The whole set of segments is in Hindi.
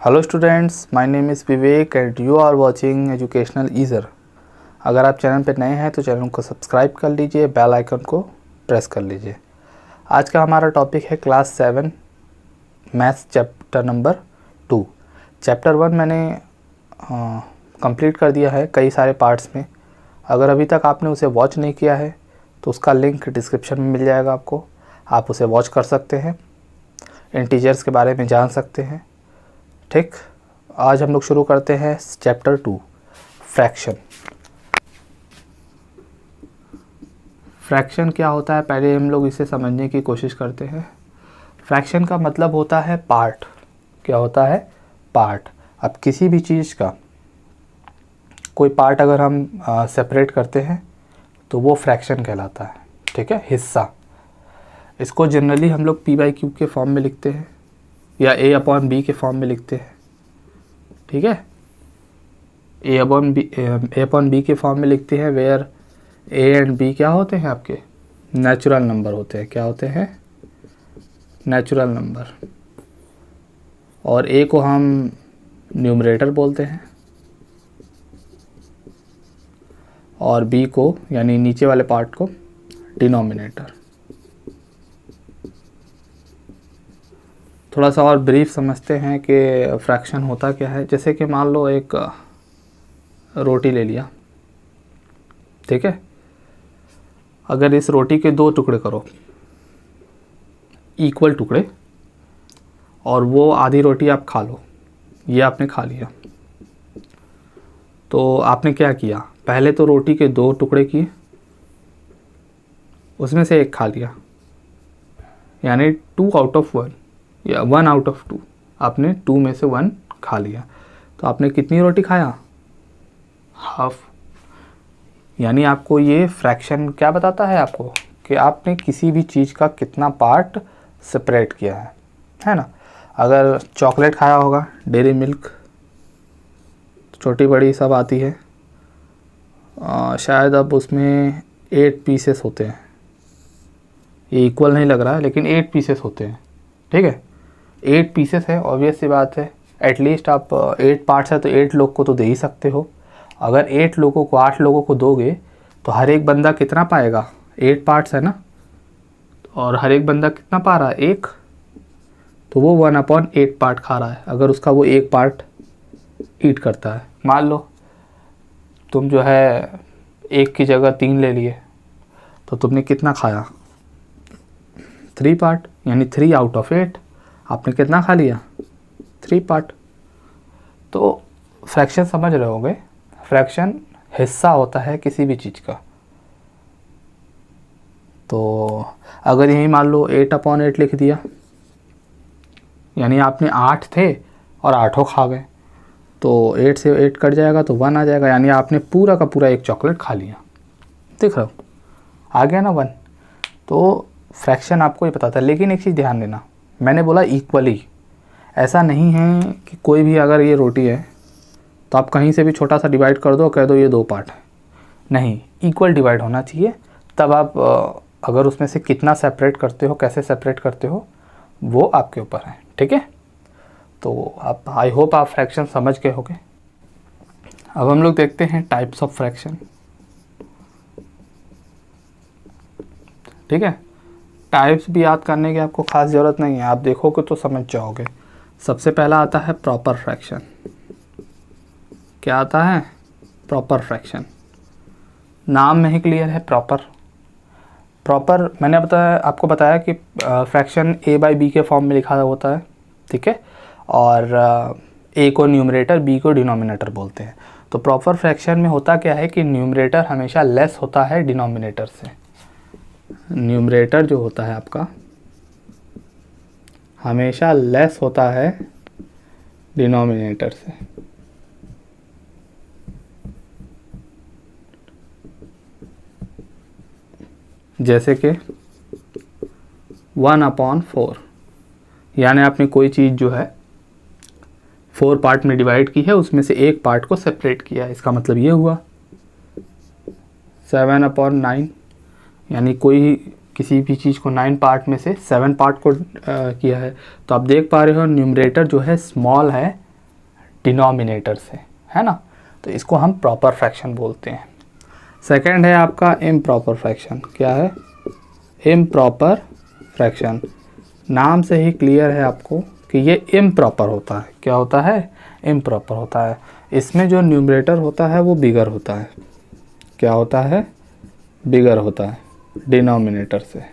Hello students, my name is Vivek and you are watching educational easer. अगर आप चैनल पर नए हैं तो चैनल को सब्सक्राइब कर लीजिए, बेल आइकन को प्रेस कर लीजिए। आज का हमारा टॉपिक है class 7 maths chapter number 2। Chapter 1 मैंने कंप्लीट कर दिया है कई सारे पार्ट्स में। अगर अभी तक आपने उसे वॉच नहीं किया है तो उसका लिंक डिस्क्रिप्शन में मिल जाएगा आपको, आप उसे वॉच कर सकते हैं, इंटीजर्स के बारे में जान सकते हैं। ठीक, आज हम लोग शुरू करते हैं चैप्टर 2 फ्रैक्शन। फ्रैक्शन क्या होता है, पहले हम लोग इसे समझने की कोशिश करते हैं। फ्रैक्शन का मतलब होता है पार्ट। क्या होता है? पार्ट। अब किसी भी चीज़ का कोई पार्ट अगर हम सेपरेट करते हैं तो वो फ्रैक्शन कहलाता है। ठीक है, हिस्सा। इसको जनरली हम लोग p/q के फॉर्म में लिखते हैं या a/b के फॉर्म में लिखते हैं। ठीक है, a/b के फॉर्म में लिखते हैं, वेयर a एंड b क्या होते हैं? आपके नेचुरल नंबर होते हैं। क्या होते हैं? Natural number. और a को हम न्यूमरेटर बोलते हैं और b को, यानी नीचे वाले पार्ट को, डिनोमिनेटर। थोड़ा सा और ब्रीफ समझते हैं कि फ्रैक्शन होता क्या है। जैसे कि मान लो एक रोटी ले लिया, ठीक है। अगर इस रोटी के 2 टुकड़े करो, इक्वल टुकड़े, और वो आधी रोटी आप खा लो, ये आपने खा लिया, तो आपने क्या किया? पहले तो रोटी के 2 टुकड़े किए, उसमें से एक खा लिया, यानी 2 आउट ऑफ 1 या 1 आउट ऑफ 2, आपने 2 में से 1 खा लिया। तो आपने कितनी रोटी खाया? हाफ। यानी आपको ये फ्रैक्शन क्या बताता है आपको कि आपने किसी भी चीज़ का कितना पार्ट सेपरेट किया है ना। अगर चॉकलेट खाया होगा, डेयरी मिल्क, छोटी बड़ी सब आती है, शायद अब उसमें 8 पीसेस होते हैं। ये इक्वल नहीं लग रहा है लेकिन 8 पीसेस होते हैं। ठीक है, 8 पीसेस है, ऑब्वियस सी बात है। एटलीस्ट आप 8 पार्ट्स है तो 8 लोग को तो दे ही सकते हो। अगर 8 लोगों को 8 लोगों को दोगे तो हर एक बंदा कितना पाएगा? 8 पार्ट्स है ना, और हर एक बंदा कितना पा रहा है? 1। तो वो 1/8 पार्ट खा रहा है, अगर उसका वो 1 पार्ट ईट करता है। मान लो तुम जो है 1 की जगह 3 ले लिए, तो तुमने कितना खाया? 3 पार्ट, यानी 3 आउट ऑफ 8 आपने कितना खा लिया? 3 पार्ट। तो फ्रैक्शन समझ रहे होगे, फ्रैक्शन हिस्सा होता है किसी भी चीज़ का। तो अगर यही मान लो 8/8 लिख दिया, यानी आपने 8 थे और 8 खा गए, तो 8 से 8 कट जाएगा तो 1 आ जाएगा, यानी आपने पूरा का पूरा 1 चॉकलेट खा लिया। देख रहे हो, आ गया ना 1। तो फ्रैक्शन आपको ये बताता है। लेकिन एक चीज़ ध्यान देना, मैंने बोला इक्वली। ऐसा नहीं है कि कोई भी, अगर ये रोटी है तो आप कहीं से भी छोटा सा डिवाइड कर दो, कह दो ये 2 पार्ट है। नहीं, इक्वल डिवाइड होना चाहिए। तब आप अगर उसमें से कितना सेपरेट करते हो, कैसे सेपरेट करते हो, वो आपके ऊपर है। ठीक है, तो आप, आई होप आप फ्रैक्शन समझ गए होंगे। अब हम लोग देखते हैं टाइप्स ऑफ फ्रैक्शन। ठीक है, टाइप्स भी याद करने की आपको खास ज़रूरत नहीं है, आप देखोगे तो समझ जाओगे। सबसे पहला आता है प्रॉपर फ्रैक्शन। क्या आता है? Proper fraction. नाम में ही क्लियर है, प्रॉपर। प्रॉपर मैंने आपको बताया कि फ्रैक्शन a/b के फॉर्म में लिखा होता है। ठीक है, और a को न्यूमरेटर, b को डिनोमिनेटर बोलते हैं। तो प्रॉपर फ्रैक्शन में होता क्या है कि न्यूमरेटर हमेशा लेस होता है डिनोमिनेटर से। न्यूमरेटर जो होता है आपका हमेशा लेस होता है डिनोमिनेटर से। जैसे कि 1/4, यानी आपने कोई चीज़ जो है 4 पार्ट में डिवाइड की है, उसमें से 1 पार्ट को सेपरेट किया है। इसका मतलब ये हुआ 7/9, यानी कोई किसी भी चीज़ को 9 पार्ट में से 7 पार्ट को किया है। तो आप देख पा रहे हो न्यूमरेटर जो है स्मॉल है डिनोमिनेटर से, है ना, तो इसको हम प्रॉपर फ्रैक्शन बोलते हैं। सेकंड है आपका इम्प्रॉपर फ्रैक्शन। क्या है? Improper fraction. नाम से ही क्लियर है आपको कि ये इम्प्रॉपर होता है। क्या होता है? इम्प्रॉपर होता है। इसमें जो न्यूमरेटर होता है वो बिगर होता है। क्या होता है? बिगर होता है डिनोमिनेटर से।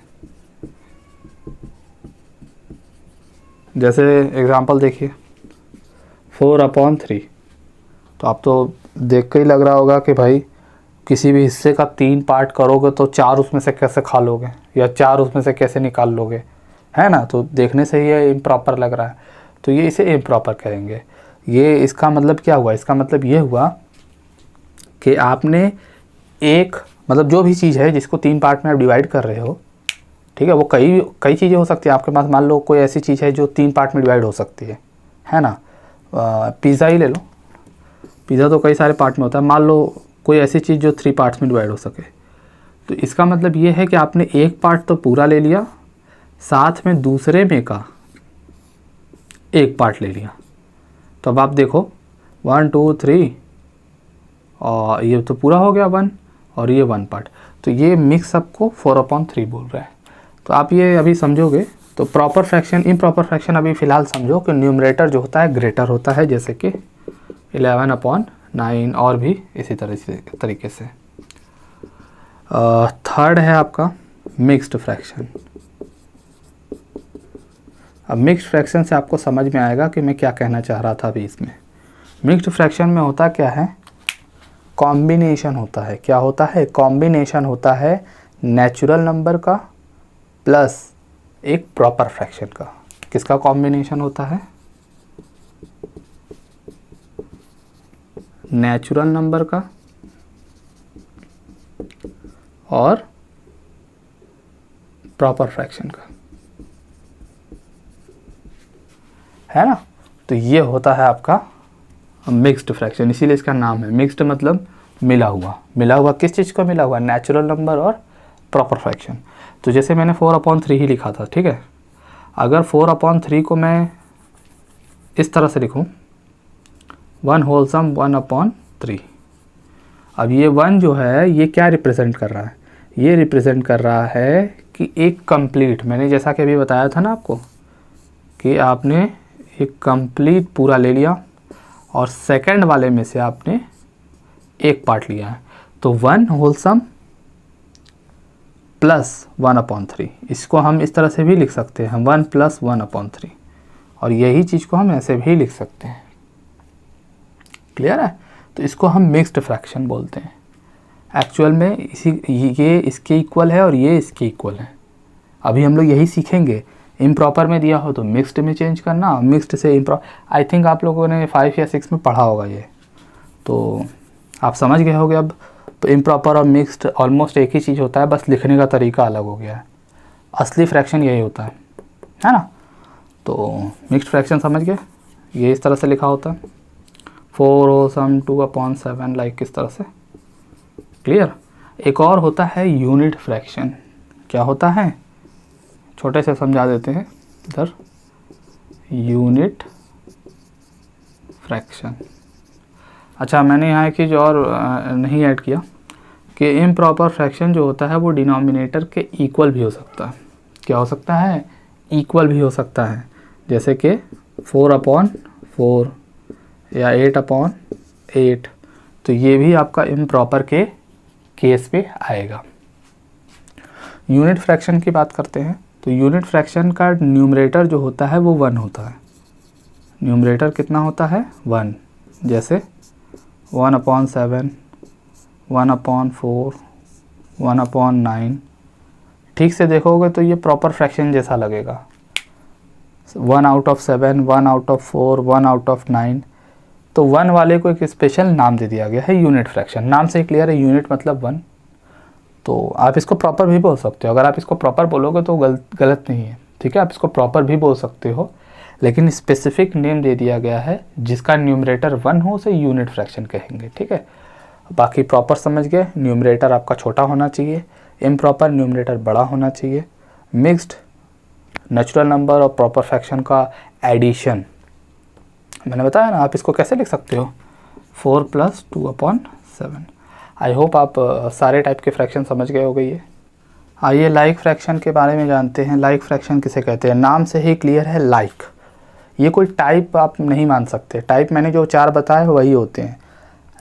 जैसे एग्जांपल देखिए 4/3। तो आप तो देख के ही लग रहा होगा कि भाई किसी भी हिस्से का 3 पार्ट करोगे तो 4 उसमें से कैसे खा लोगे, या 4 उसमें से कैसे निकाल लोगे, है ना। तो देखने से ही ये इम्प्रॉपर लग रहा है, तो ये इसे इम्प्रॉपर कहेंगे। ये इसका मतलब क्या हुआ? इसका मतलब ये हुआ कि आपने एक, मतलब जो भी चीज़ है जिसको 3 पार्ट में आप डिवाइड कर रहे हो, ठीक है, वो कई चीज़ें हो सकती है आपके पास। मान लो कोई ऐसी चीज़ है जो 3 पार्ट में डिवाइड हो सकती है ना। पिज़्ज़ा ही ले लो, पिज़्ज़ा तो कई सारे पार्ट में होता है। मान लो कोई ऐसी चीज़ जो 3 पार्ट्स में डिवाइड हो सके, तो इसका मतलब ये है कि आपने एक पार्ट तो पूरा ले लिया, साथ में दूसरे में का एक पार्ट ले लिया। तो अब आप देखो 1 2 3, और ये तो पूरा हो गया 1, और ये 1 पार्ट, तो ये मिक्स अप को 4/3 बोल रहा है। तो आप ये अभी समझोगे। तो प्रॉपर फ्रैक्शन, इम्प्रॉपर फ्रैक्शन अभी फ़िलहाल समझो कि न्यूमरेटर जो होता है ग्रेटर होता है, जैसे कि 11/9 और भी इसी तरीके से। थर्ड है आपका मिक्स्ड फ्रैक्शन। अब मिक्स्ड फ्रैक्शन से आपको समझ में आएगा कि मैं क्या कहना चाह रहा था अभी इसमें। मिक्स्ड फ्रैक्शन में होता क्या है? कॉम्बिनेशन होता है। क्या होता है? कॉम्बिनेशन होता है नेचुरल नंबर का प्लस एक प्रॉपर फ्रैक्शन का। किसका कॉम्बिनेशन होता है? नेचुरल नंबर का और प्रॉपर फ्रैक्शन का, है ना। तो ये होता है आपका मिक्स्ड फ्रैक्शन, इसीलिए इसका नाम है मिक्स्ड, मतलब मिला हुआ। मिला हुआ किस चीज़ का मिला हुआ? नेचुरल नंबर और प्रॉपर फ्रैक्शन। तो जैसे मैंने 4/3 ही लिखा था, ठीक है। अगर 4/3 को मैं इस तरह से लिखूं, 1 होल सम 1/3। अब ये 1 जो है ये क्या रिप्रेजेंट कर रहा है? ये रिप्रेजेंट कर रहा है कि एक कंप्लीट, मैंने जैसा कि अभी बताया था ना आपको कि आपने एक कंप्लीट पूरा ले लिया और सेकंड वाले में से आपने एक पार्ट लिया है। तो 1 होल सम प्लस 1/3, इसको हम इस तरह से भी लिख सकते हैं, 1 + 1/3, और यही चीज़ को हम ऐसे भी लिख सकते हैं। क्लियर है? तो इसको हम मिक्स्ड फ्रैक्शन बोलते हैं। एक्चुअल में ये इसके इक्वल है और ये इसके इक्वल है। अभी हम लोग यही सीखेंगे। इम्प्रॉपर में दिया हो तो मिक्स्ड में चेंज करना, मिक्स्ड से आई थिंक आप लोगों ने 5 या 6 में पढ़ा होगा ये, तो आप समझ गए होगे अब। तो इम्प्रॉपर और मिक्स्ड ऑलमोस्ट एक ही चीज़ होता है, बस लिखने का तरीका अलग हो गया है। असली फ्रैक्शन यही होता है ना। तो मिक्स्ड फ्रैक्शन समझ गए, ये इस तरह से लिखा होता है 4 होल सम 2/7, लाइक इस तरह से। क्लियर? एक और होता है यूनिट फ्रैक्शन। क्या होता है? छोटे से समझा देते हैं इधर। Unit fraction. अच्छा, मैंने यहाँ एक चीज़ और नहीं ऐड किया कि इम्प्रॉपर फ्रैक्शन जो होता है वो डिनोमिनेटर के इक्वल भी हो सकता है। क्या हो सकता है? इक्वल भी हो सकता है। जैसे कि 4/4 या 8/8, तो ये भी आपका इम्प्रॉपर के केस पे आएगा। यूनिट फ्रैक्शन की बात करते हैं। तो यूनिट फ्रैक्शन का न्यूमरेटर जो होता है वो 1 होता है। न्यूमरेटर कितना होता है? 1। जैसे 1/7, 1/4, 1/9। ठीक से देखोगे तो ये प्रॉपर फ्रैक्शन जैसा लगेगा। 1/7, 1/4, 1/9। तो 1 वाले को एक स्पेशल नाम दे दिया गया है यूनिट फ्रैक्शन। नाम से ही क्लियर है, यूनिट मतलब 1। तो आप इसको प्रॉपर भी बोल सकते हो। अगर आप इसको प्रॉपर बोलोगे तो गलत नहीं है, ठीक है। आप इसको प्रॉपर भी बोल सकते हो, लेकिन स्पेसिफिक नेम दे दिया गया है जिसका न्यूमरेटर 1 हो उसे यूनिट फ्रैक्शन कहेंगे, ठीक है। बाकी प्रॉपर समझ गए, न्यूमरेटर आपका छोटा होना चाहिए, इम्प्रॉपर न्यूमरेटर बड़ा होना चाहिए, मिक्स्ड नेचुरल नंबर और प्रॉपर फ्रैक्शन का एडिशन मैंने बताया ना, आप इसको कैसे लिख सकते हो, 4 + 2/7। आई होप आप सारे टाइप के फ्रैक्शन समझ गए हो गई है। आइए लाइक फ्रैक्शन के बारे में जानते हैं। लाइक फ्रैक्शन किसे कहते हैं? नाम से ही क्लियर है, लाइक। ये कोई टाइप आप नहीं मान सकते। टाइप मैंने जो 4 बताए वही होते हैं।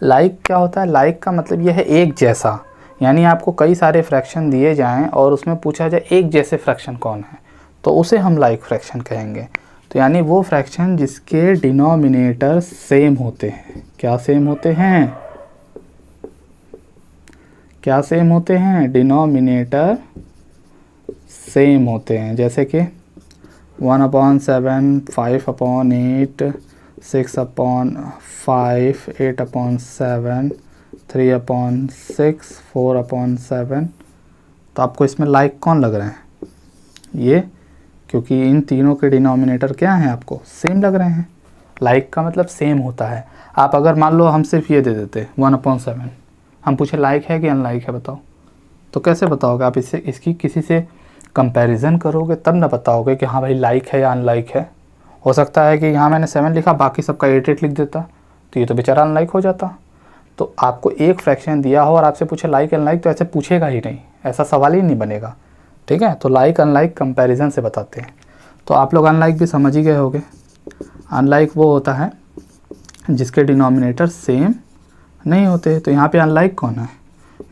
लाइक क्या होता है? लाइक का मतलब ये है एक जैसा। यानी आपको कई सारे फ्रैक्शन दिए जाएं और उसमें पूछा जाए एक जैसे फ्रैक्शन कौन है, तो उसे हम लाइक फ्रैक्शन कहेंगे। तो यानी वो फ्रैक्शन जिसके डिनोमिनेटर सेम होते हैं। क्या सेम होते हैं? क्या सेम होते हैं? डिनोमिनेटर सेम होते हैं। जैसे कि 1/7, 5/8, 6/5, 8/7, 3/6, 4/7। तो आपको इसमें लाइक कौन लग रहे हैं? ये, क्योंकि इन तीनों के डिनोमिनेटर क्या हैं? आपको सेम लग रहे हैं। लाइक का मतलब सेम होता है। आप अगर मान लो हम सिर्फ ये दे देते 1/7, हम पूछे लाइक है कि अनलाइक है बताओ, तो कैसे बताओगे आप? इसकी किसी से कंपैरिजन करोगे तब ना बताओगे कि हाँ भाई लाइक है या अनलाइक है। हो सकता है कि यहाँ मैंने 7 लिखा, बाकी सबका 8 लिख देता, तो ये तो बेचारा अनलाइक हो जाता। तो आपको एक फ्रैक्शन दिया हो और आपसे पूछे लाइक अनलाइक, तो ऐसे पूछेगा ही नहीं, ऐसा सवाल ही नहीं बनेगा। ठीक है, तो लाइक अनलाइक कंपैरिजन से बताते हैं। तो आप लोग अनलाइक भी समझ ही गए होंगे। अनलाइक वो होता है जिसके डिनोमिनेटर सेम नहीं होते। तो यहाँ पे अनलाइक कौन है?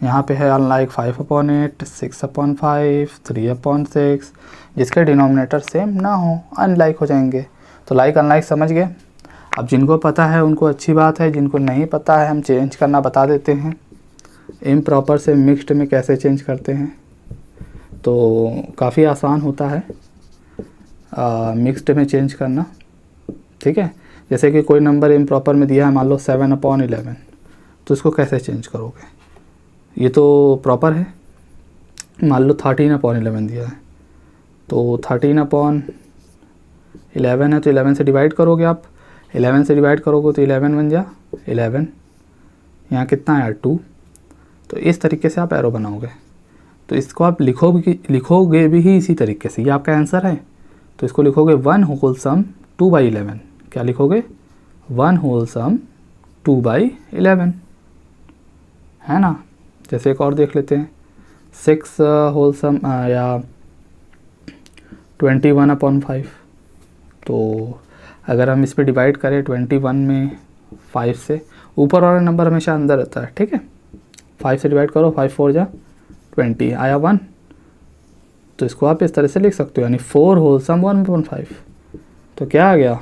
यहाँ पे है अनलाइक 5/8, 6/5, 3/6, जिसके डिनोमिनेटर सेम ना हो, अनलाइक हो जाएंगे। तो लाइक अनलाइक समझ गए। अब जिनको पता है उनको अच्छी बात है, जिनको नहीं पता है हम चेंज करना बता देते हैं। इम्प्रॉपर से मिक्स्ड में कैसे चेंज करते हैं, तो काफ़ी आसान होता है मिक्स्ड में चेंज करना। ठीक है, जैसे कि कोई नंबर इम्प्रॉपर में दिया है, मान लो 7/11, तो इसको कैसे चेंज करोगे? ये तो प्रॉपर है। मान लो 13/11 दिया है, तो 13/11 है, तो 11 से डिवाइड करोगे आप। 11 से डिवाइड करोगे तो 11 बन जा 11, यहाँ कितना है 2। तो इस तरीके से आप एरो बनाओगे। तो इसको आप लिखोगे भी ही इसी तरीके से। ये आपका आंसर है, तो इसको लिखोगे 1/2 2/11। क्या लिखोगे? 1/2 2/11, है ना। जैसे एक और देख लेते हैं, 6 या 21/5। तो अगर हम इस पर डिवाइड करें 21 में 5 से, ऊपर वाला नंबर हमेशा अंदर रहता है। ठीक है, 5 से डिवाइड करो, 5 4 जा 20, आया 1। तो इसको आप इस तरह से लिख सकते हो, यानी 4/होल 1/5। तो क्या आ गया?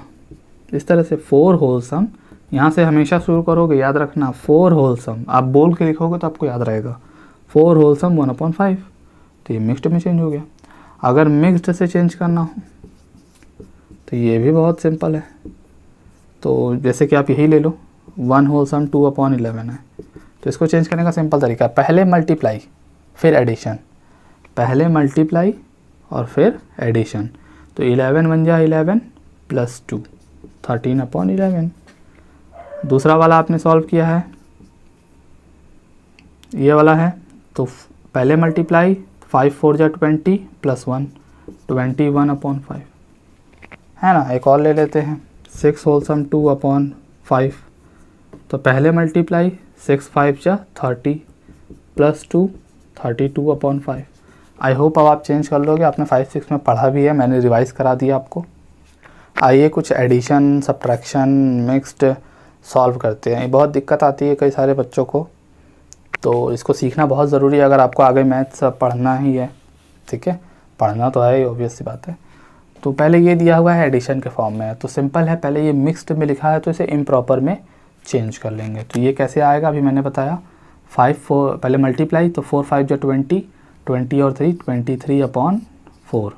इस तरह से 4/होल, यहाँ से हमेशा शुरू करोगे, याद रखना 4/होल। आप बोल के लिखोगे तो आपको याद रहेगा 4/होल 1/5। तो ये मिक्स्ड में चेंज हो गया। अगर मिक्स्ड से चेंज करना हो तो ये भी बहुत सिंपल है। तो जैसे कि आप यही ले लो, 1/होल 2/11 है। तो इसको चेंज करने का सिंपल तरीका, पहले मल्टीप्लाई फिर एडिशन, पहले मल्टीप्लाई और फिर एडिशन। तो 11 बन जाए 11 + 2, 13/11। दूसरा वाला आपने सॉल्व किया है, ये वाला है। तो पहले मल्टीप्लाई, 5 4 जा 20 + 1, 21/5, है ना। एक और ले लेते हैं, 6/होल 2/5। तो पहले मल्टीप्लाई, 6 5 जा 30 + 2, 32/5। आई होप अब आप चेंज कर लोगे। आपने 5 6 में पढ़ा भी है, मैंने रिवाइज़ करा दिया आपको। आइए कुछ एडिशन, सब्ट्रैक्शन, मिक्स्ड सॉल्व करते हैं। ये बहुत दिक्कत आती है कई सारे बच्चों को, तो इसको सीखना बहुत ज़रूरी है अगर आपको आगे मैथ्स पढ़ना ही है। ठीक है, पढ़ना तो है ही, ऑब्वियस सी बात है। तो पहले ये दिया हुआ है एडिशन के फॉर्म में, तो सिंपल है। पहले ये मिक्स्ड में लिखा है तो इसे इम्प्रॉपर में चेंज कर लेंगे। तो ये कैसे आएगा अभी मैंने बताया, 5 4 पहले मल्टीप्लाई, तो 4 5 जा 20, 20 और 3 23/4।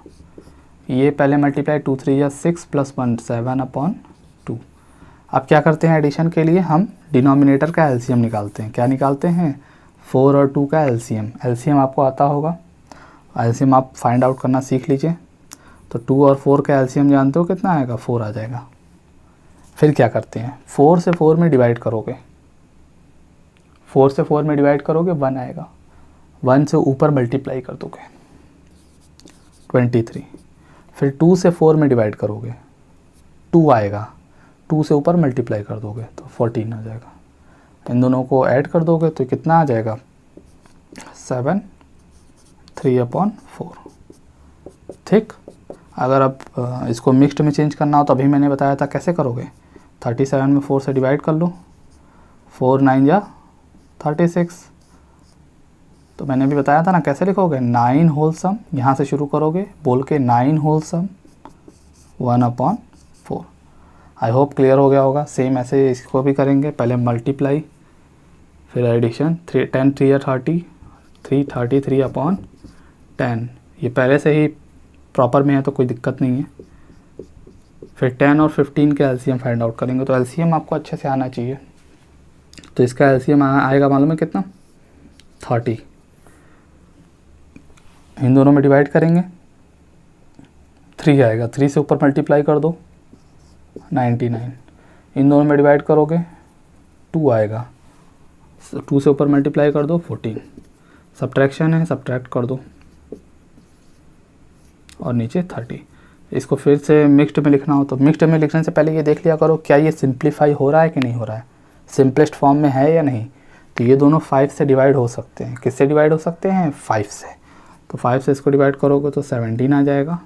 ये पहले मल्टीप्लाई, 2 3 या 6 + 1 7/2। अब क्या करते हैं एडिशन के लिए, हम डिनोमिनेटर का एलसीएम निकालते हैं। क्या निकालते हैं? 4 और 2 का एलसीएम। एलसीएम आपको आता होगा, एलसीएम आप फाइंड आउट करना सीख लीजिए। तो 2 और 4 का एलसीएम जानते हो कितना आएगा? 4 आ जाएगा। फिर क्या करते हैं, 4 से 4 में डिवाइड करोगे, 4 से 4 में डिवाइड करोगे 1 आएगा। 1 से ऊपर मल्टीप्लाई कर दोगे 23। फिर 2 से 4 में डिवाइड करोगे 2 आएगा। 2 से ऊपर मल्टीप्लाई कर दोगे तो 14 आ जाएगा। इन दोनों को ऐड कर दोगे तो कितना आ जाएगा 7 3/4। ठीक। अगर आप इसको मिक्स्ड में चेंज करना हो तो अभी मैंने बताया था कैसे करोगे। 37 में 4 से डिवाइड कर लो, 4 9 जा 36। तो मैंने भी बताया था ना कैसे लिखोगे, 9 होल सम, यहाँ से शुरू करोगे बोल के 9 whole sum 1/4। I hope clear हो गया होगा। सेम ऐसे इसको भी करेंगे, पहले मल्टीप्लाई फिर एडिशन। 10 3 30, 333/10। ये पहले से ही प्रॉपर में है तो कोई दिक्कत नहीं है। फिर 10 और 15 के एलसीएम फाइंड आउट करेंगे। तो एलसीएम आपको अच्छे से आना चाहिए। तो इसका एलसीएम आएगा मालूम है कितना, 30। इन दोनों में डिवाइड करेंगे 3 आएगा, 3 से ऊपर मल्टीप्लाई कर दो 99। इन दोनों में डिवाइड करोगे 2 आएगा, 2 से ऊपर मल्टीप्लाई कर दो 14। सब्ट्रैक्शन है, सब्ट्रैक्ट कर दो और नीचे 30। इसको फिर से मिक्स्ड में लिखना हो तो मिक्स्ड में लिखने से पहले ये देख लिया करो क्या ये सिंप्लीफाई हो रहा है कि नहीं हो रहा है, सिंपलेस्ट फॉर्म में है या नहीं। तो ये दोनों 5 से डिवाइड हो सकते हैं। किससे डिवाइड हो सकते हैं, 5 से। तो 5 से इसको डिवाइड करोगे तो 17 आ जाएगा,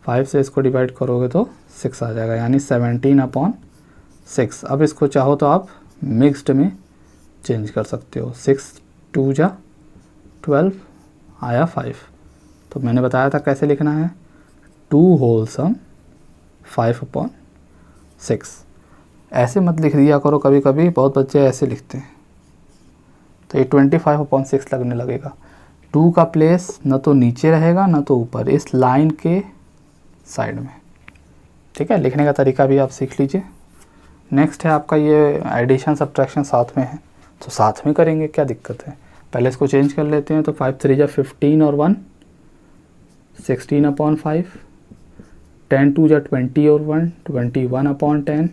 5 से इसको डिवाइड करोगे तो 6 आ जाएगा, यानी 17/6। अब इसको चाहो तो आप मिक्स्ड में चेंज कर सकते हो। 6 2 जा 12 आया 5। तो मैंने बताया था कैसे लिखना है, 2 होल सम 5/6। ऐसे मत लिख दिया करो, कभी कभी बहुत बच्चे ऐसे लिखते हैं तो ये 25/6 लगने लगेगा। 2 का प्लेस न तो नीचे रहेगा न तो ऊपर, इस लाइन के साइड में। ठीक है, लिखने का तरीका भी आप सीख लीजिए। नेक्स्ट है आपका ये एडिशन सब्ट्रैक्शन साथ में है तो साथ में करेंगे, क्या दिक्कत है। पहले इसको चेंज कर लेते हैं। तो 5 3 जा 15 और 1 16/5, 10 2 जा 20 और 1 21/10,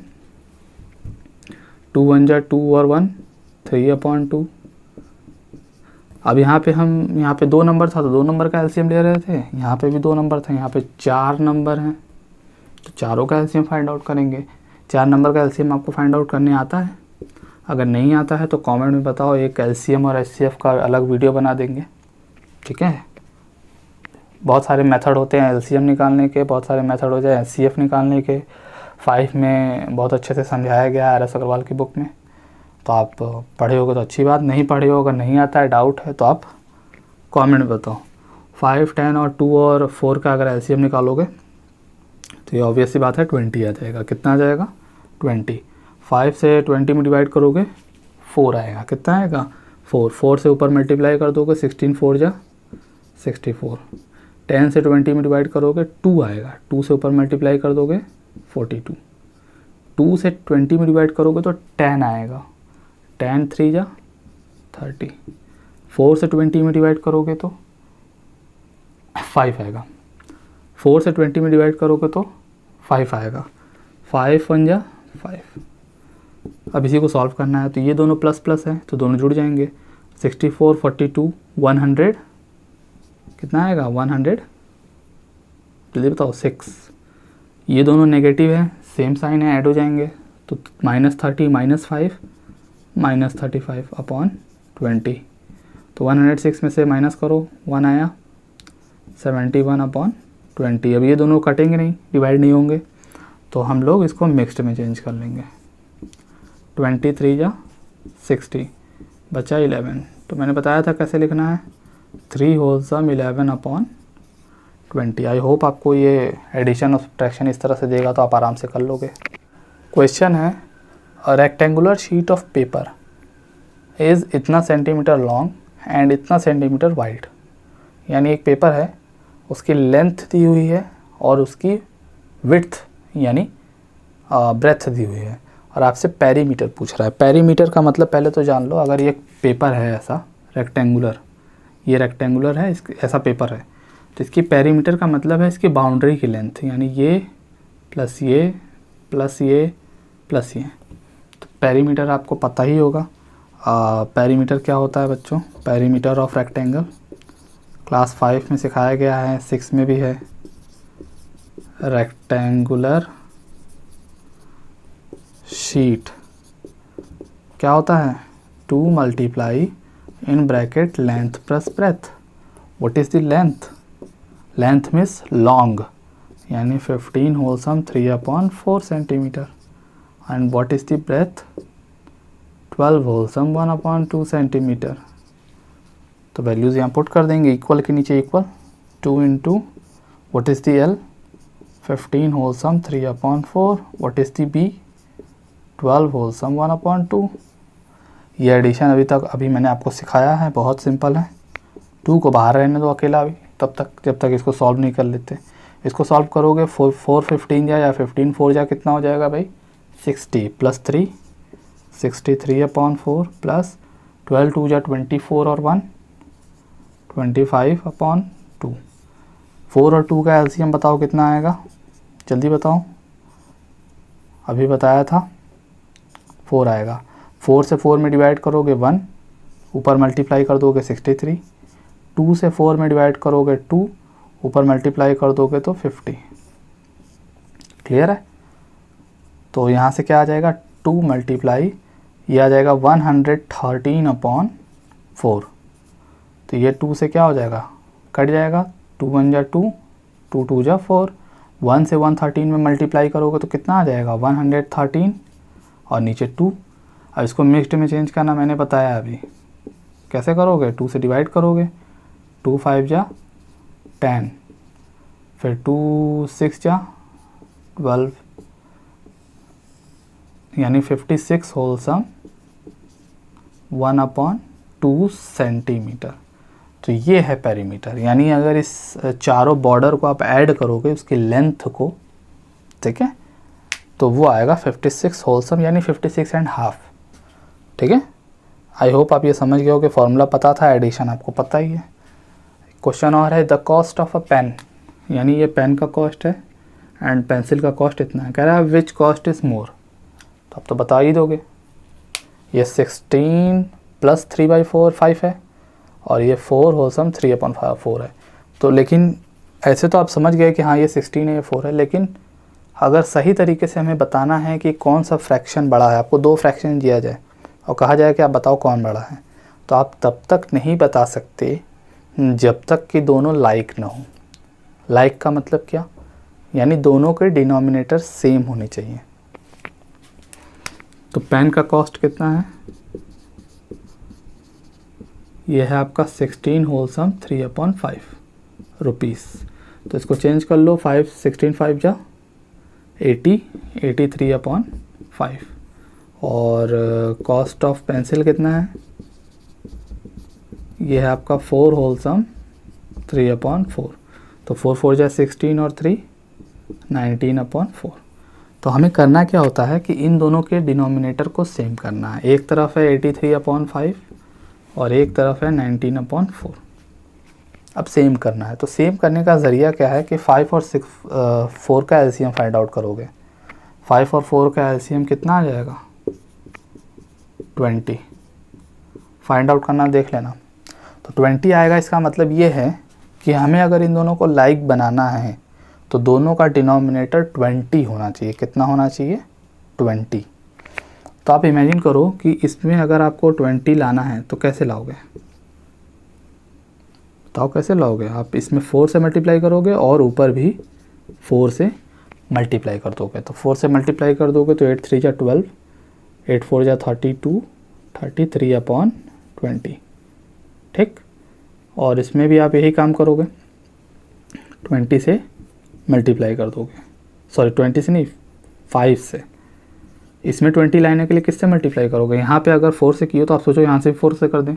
2 1 जा 2 और 1 3/2। अब यहाँ पे 2 नंबर था तो 2 नंबर का एलसीएम ले रहे थे, यहाँ पे भी 2 नंबर था, यहाँ पे 4 नंबर हैं तो चारों का एलसीएम फाइंड आउट करेंगे। 4 नंबर का एलसीएम आपको फाइंड आउट करने आता है? अगर नहीं आता है तो कमेंट में बताओ, एक एलसीएम और एचसीएफ का अलग वीडियो बना देंगे। ठीक है, बहुत सारे मेथड होते हैं एलसीएम निकालने के, बहुत सारे मेथड होते हैं एचसीएफ निकालने के। 5 में बहुत अच्छे से समझाया गया है RS अग्रवाल की बुक में, तो आप पढ़े होगे तो अच्छी बात, नहीं पढ़े होगा, नहीं आता है, डाउट है तो आप कमेंट में बताओ। 5 10 और 2 और 4 का अगर एलसीएम निकालोगे तो ये ऑब्वियस सी बात है 20 आ जाएगा। कितना आ जाएगा 20। 5 से 20 में डिवाइड करोगे 4 आएगा। कितना आएगा 4। 4 से ऊपर मल्टीप्लाई कर दोगे 16 4 जा 64। 10 से 20 में डिवाइड करोगे 2 आएगा, 2 से ऊपर मल्टीप्लाई कर दोगे 42। 2 से 20 में डिवाइड करोगे तो 10 आएगा, 10 3 जा 30। 4 से 20 में डिवाइड करोगे तो 5 आएगा, 4 से 20 में डिवाइड करोगे तो 5 आएगा, 5 1 जा 5। अब इसी को सॉल्व करना है तो ये दोनों प्लस प्लस है तो दोनों जुड़ जाएंगे। 64 42 100 कितना आएगा 100, जल्दी बताओ 6। ये दोनों नेगेटिव है, सेम साइन है, ऐड हो जाएंगे तो -30 -5 -35/20। तो 106 में से माइनस करो 1 आया, 71/20। अब ये दोनों कटेंगे नहीं, डिवाइड नहीं होंगे तो हम लोग इसको मिक्स्ड में चेंज कर लेंगे। 23 जा 60 बचा 11। तो मैंने बताया था कैसे लिखना है, 3 होल सम 11/20। आई होप आपको ये एडिशन और सब्ट्रैक्शन इस तरह से देगा तो आप आराम से कर लोगे। क्वेश्चन है, a rectangular sheet of paper is इतना सेंटीमीटर लॉन्ग एंड इतना सेंटीमीटर वाइड। यानी एक पेपर है, उसकी लेंथ दी हुई है और उसकी विड्थ यानी ब्रेथ दी हुई है और आपसे पेरीमीटर पूछ रहा है। पेरीमीटर का मतलब पहले तो जान लो, अगर ये पेपर है ऐसा रेक्टेंगुलर, ये रेक्टेंगुलर है, ऐसा पेपर है तो इसकी पेरीमीटर का मतलब है इसकी बाउंड्री की लेंथ, यानी ये प्लस ये प्लस ये प्लस ये। तो पेरीमीटर आपको पता ही होगा। पेरीमीटर क्या होता है बच्चों, पेरीमीटर ऑफ रेक्टेंगल क्लास 5 में सिखाया गया है, 6 में भी है। रेक्टेंगुलर शीट क्या होता है 2 multiply in bracket length plus breadth. What is the length? Length means long यानी 15 whole sum 3/4 centimetre. And what is the breadth? 12 whole sum 1/2 centimetre. तो वैल्यूज़ यहाँ पुट कर देंगे इक्वल के नीचे equal 2 into what is the L 15 whole sum 3/4. What is the B 12 whole sum 1/2. ये एडिशन अभी मैंने आपको सिखाया है, बहुत सिंपल है. 2 को बाहर रहने दो अकेला अभी तब तक जब तक इसको सॉल्व नहीं कर लेते. इसको सॉल्व करोगे 4 15 या 15 4 जा कितना हो जाएगा भाई 60 प्लस 3 63/4 प्लस 12 2 जा 24 और 1 25/2. 4 और 2 का एलसीएम बताओ कितना आएगा, जल्दी बताओ. अभी बताया था 4 आएगा. 4 से 4 में डिवाइड करोगे 1, ऊपर मल्टीप्लाई कर दोगे 63. 2 से 4 में डिवाइड करोगे 2, ऊपर मल्टीप्लाई कर दोगे तो 50. क्लियर है? तो यहाँ से क्या आ जाएगा 2 मल्टीप्लाई ये आ जाएगा 113/4. तो ये 2 से क्या हो जाएगा कट जाएगा 2 1 जा 2 2 2 जा 4. 1 से 113 में मल्टीप्लाई करोगे तो कितना आ जाएगा 113 और नीचे 2. अब इसको मिक्स्ड में चेंज करना मैंने बताया अभी. कैसे करोगे 2 से डिवाइड करोगे 2 5 जा 10 फिर 2 6 जा 12 यानी 56 होलसम 1/2 सेंटीमीटर. तो ये है पेरीमीटर. यानी अगर इस चारों बॉर्डर को आप ऐड करोगे उसकी लेंथ को, ठीक है, तो वो आएगा 56 होलसम यानी 56.5. ठीक है. आई होप आप ये समझ गए हो कि फॉर्मूला पता था, एडिशन आपको पता ही है. क्वेश्चन और है the cost of a pen, यानी ये पेन का कॉस्ट है एंड पेंसिल का कॉस्ट इतना है. कह रहा है विच कॉस्ट इज़ मोर. तो आप तो बता ही दोगे. ये 16 प्लस 3/4 5 है और ये 4 होलसम 3/4 है. तो लेकिन ऐसे तो आप समझ गए कि हाँ ये 16 है ये 4 है, लेकिन अगर सही तरीके से हमें बताना है कि कौन सा फ्रैक्शन बड़ा है, आपको 2 फ्रैक्शन दिया जाए और कहा जाए कि आप बताओ कौन बड़ा है, तो आप तब तक नहीं बता सकते जब तक कि दोनों लाइक ना हो. लाइक का मतलब क्या, यानी दोनों के डिनोमिनेटर सेम होने चाहिए. तो पेन का कॉस्ट कितना है, ये है आपका 16 होलसम 3/5 रुपीज़. तो इसको चेंज कर लो 5 16 5 जा 80 83/5. और कॉस्ट ऑफ पेंसिल कितना है, ये है आपका 4 होलसम 3/4. तो 4 4 जा 16 और 3 19/4. तो हमें करना क्या होता है कि इन दोनों के डिनोमिनेटर को सेम करना है. एक तरफ है 83/5 और एक तरफ है 19/4. अब सेम करना है. तो सेम करने का ज़रिया क्या है कि 5 और 4 का एलसीएम फाइंड आउट करोगे. 5 और 4 का एलसीएम कितना आ जाएगा 20. फाइंड आउट करना देख लेना. तो 20 आएगा. इसका मतलब ये है कि हमें अगर इन दोनों को लाइक बनाना है तो दोनों का डिनोमिनेटर 20 होना चाहिए. कितना होना चाहिए 20. तो आप इमेजिन करो कि इसमें अगर आपको 20 लाना है तो कैसे लाओगे, बताओ कैसे लाओगे. आप इसमें 4 से मल्टीप्लाई करोगे और ऊपर भी 4 से मल्टीप्लाई कर दोगे. तो 4 से मल्टीप्लाई कर दोगे तो 8 3 जा 12 8 4 जा 32 33/20. ठीक. और इसमें भी आप यही काम करोगे 20 से मल्टीप्लाई कर दोगे. सॉरी 20 से नहीं 5 से. इसमें 20 लाने के लिए किससे मल्टीप्लाई करोगे, यहाँ पे अगर 4 से किए तो आप सोचो यहाँ से 4 से कर दें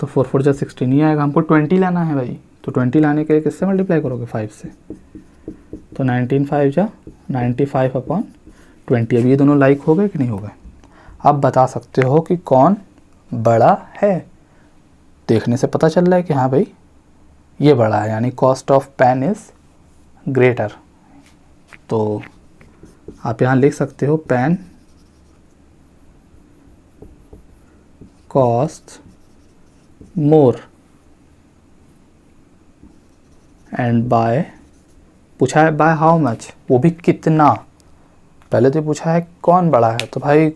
तो 4 4 जा 16 ही आएगा. हमको 20 लाना है भाई. तो 20 लाने के लिए किससे मल्टीप्लाई करोगे 5 से. तो 19 5 जा 95/20. अब ये दोनों लाइक हो गए कि नहीं हो गए. आप बता सकते हो कि कौन बड़ा है. देखने से पता चल रहा है कि हाँ भाई ये बड़ा है, यानी cost of pen is greater. तो आप यहाँ लिख सकते हो pen cost more and by, पूछा है बाय हाउ मच, वो भी कितना. पहले तो पूछा है कौन बड़ा है, तो भाई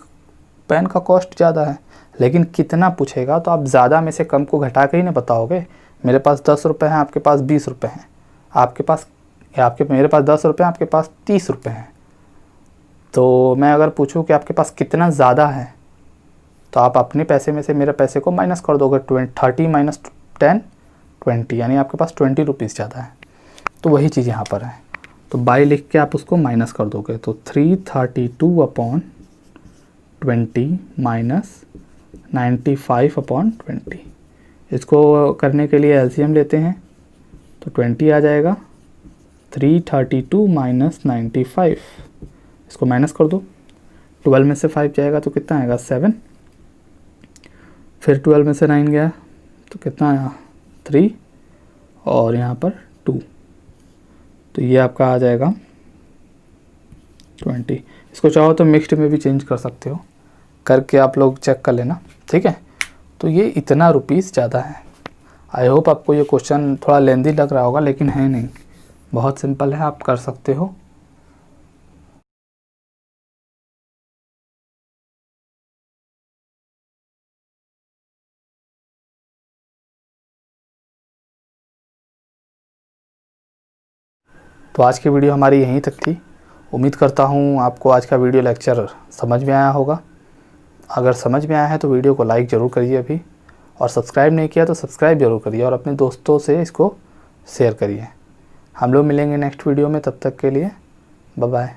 पेन का कॉस्ट ज़्यादा है, लेकिन कितना पूछेगा तो आप ज़्यादा में से कम को घटा के ही ना बताओगे। मेरे पास 10 रुपये हैं, आपके पास 20 रुपये हैं, मेरे पास 10 रुपये हैं, आपके पास 30 रुपये हैं। तो मैं अगर पूछूं कि आपके पास कितना ज़्यादा है, तो आप अपने पैसे में से मेरे पैसे को माइनस कर दोगे। 30 माइनस 10 20, यानी आपके पास 20 रुपीज़ ज़्यादा है। तो वही चीज़ यहाँ पर है, तो बाई लिख के आप उसको माइनस कर दोगे, तो 332/20 माइनस 95/20। इसको करने के लिए एलसीएम लेते हैं, तो 20 आ जाएगा। 332 माइनस 95, इसको माइनस कर दो, 12 में से 5 जाएगा तो कितना आएगा 7, फिर 12 में से 9 गया तो कितना आया 3, और यहाँ पर 2, तो ये आपका आ जाएगा 20। इसको चाहो तो मिक्स्ड में भी चेंज कर सकते हो, करके आप लोग चेक कर लेना, ठीक है। तो ये इतना रुपीस ज़्यादा है। आई होप आपको ये क्वेश्चन थोड़ा लेंदी लग रहा होगा, लेकिन है नहीं, बहुत सिंपल है, आप कर सकते हो। तो आज की वीडियो हमारी यहीं तक थी। उम्मीद करता हूँ आपको आज का वीडियो लेक्चर समझ में आया होगा। अगर समझ में आया है तो वीडियो को लाइक ज़रूर करिए अभी, और सब्सक्राइब नहीं किया तो सब्सक्राइब ज़रूर करिए, और अपने दोस्तों से इसको शेयर करिए। हम लोग मिलेंगे नेक्स्ट वीडियो में, तब तक के लिए बाय बाय।